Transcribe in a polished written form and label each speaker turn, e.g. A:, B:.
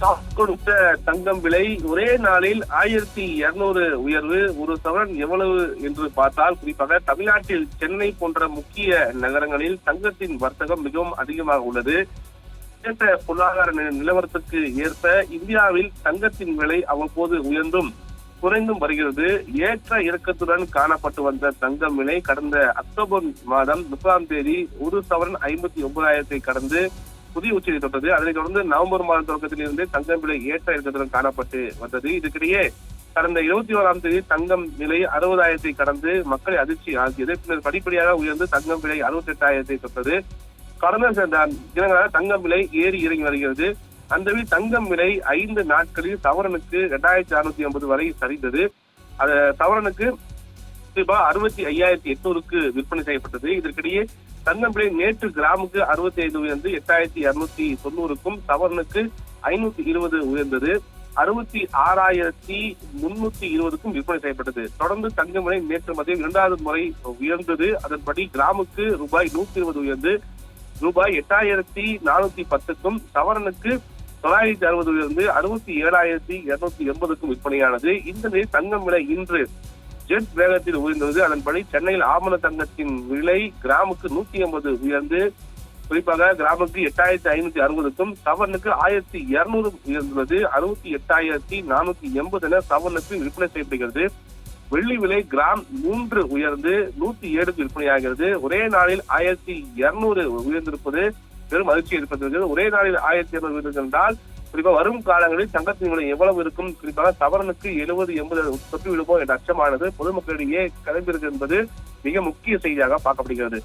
A: Shock கொடுத்த தங்கம் விலை ஒரே நாளில் 1200 உயர்வு. ஒரு சவரன் எவ்வளவு என்று பார்த்தால், குறிப்பாக தமிழ்நாட்டில் சென்னை போன்ற முக்கிய நகரங்களில் தங்கத்தின் வர்த்தகம் மிகவும் அதிகமாக உள்ளது. பொருளாதார நிலவரத்துக்கு ஏற்ப இந்தியாவில் தங்கத்தின் விலை அவ்வப்போது உயர்ந்தும் குறைந்தும் வருகிறது. ஏற்ற இறக்கத்துடன் காணப்பட்டு வந்த தங்கம் விலை கடந்த அக்டோபர் மாதம் 30ஆம் தேதி ஒரு சவரன் 59,000 கடந்து புதிய உச்சத்தை தொட்டது. அதனைத் தொடர்ந்து நவம்பர் மாதம் தொடக்கத்தில் இருந்து தங்கம் விலை ஏற்ற இறக்கத்துடன் காணப்பட்டு வந்தது. இதுக்கிடையே கடந்த 21ஆம் தேதி தங்கம் விலை 60,000 கடந்து மக்களை அதிர்ச்சி ஆகியது. பின்னர் படிப்படியாக உயர்ந்து தங்கம் விலை 68,000 தொட்டது. கடந்த தினங்களாக தங்கம் விலை ஏறி இறங்கி வருகிறது. அந்த தங்கம் விலை 5 நாட்களில் சவரனுக்கு 2650 வரை சரிந்தது. சவரனுக்கு 65,800க்கு விற்பனை செய்யப்பட்டது. இதற்கிடையே தங்கம் விலை நேற்று கிராமுக்கு 65 உயர்ந்து 8,290க்கும் சவரனுக்கு 520 உயர்ந்தது. 66,320க்கும் விற்பனை செய்யப்பட்டது. தொடர்ந்து தங்கம் விலை நேற்று மதியம் 2வது முறை உயர்ந்தது. அதன்படி கிராமுக்கு ரூபாய் 120 உயர்ந்து ரூபாய் 8,410க்கும் சவரனுக்கு 960 உயர்ந்து 67,280க்கும் விற்பனையானது. இந்த நிலையில் தங்கம் விலை இன்று ஜெட் வேகத்தில் உயர்ந்தது. அதன்படி சென்னையில் ஆமண தங்கத்தின் விலை கிராமுக்கு 180 உயர்ந்து குறிப்பாக கிராமுக்கு 8,560க்கும் சவரனுக்கு 1,200 உயர்ந்துள்ளது. 68,480 என சவரனுக்கு விற்பனை செய்யப்படுகிறது. வெள்ளி விலை கிராம் 3 உயர்ந்து 107க்கு விற்பனையாகிறது. ஒரே நாளில் 1,200 உயர்ந்திருப்பது பெரும் மகிழ்ச்சி ஏற்படுகிறது. ஒரே நாளில் 1,200 உயர்ந்தது என்றால் குறிப்பாக வரும் காலங்களில் தங்கத்தின் விலை எவ்வளவு இருக்கும், குறிப்பாக சவரனுக்கு 70-80 தொட்டு விடுமோ என்ற அச்சமானது பொதுமக்களிடையே கிளம்பியிருக்கிறது என்பது மிக முக்கிய செய்தியாக பார்க்கப்படுகிறது.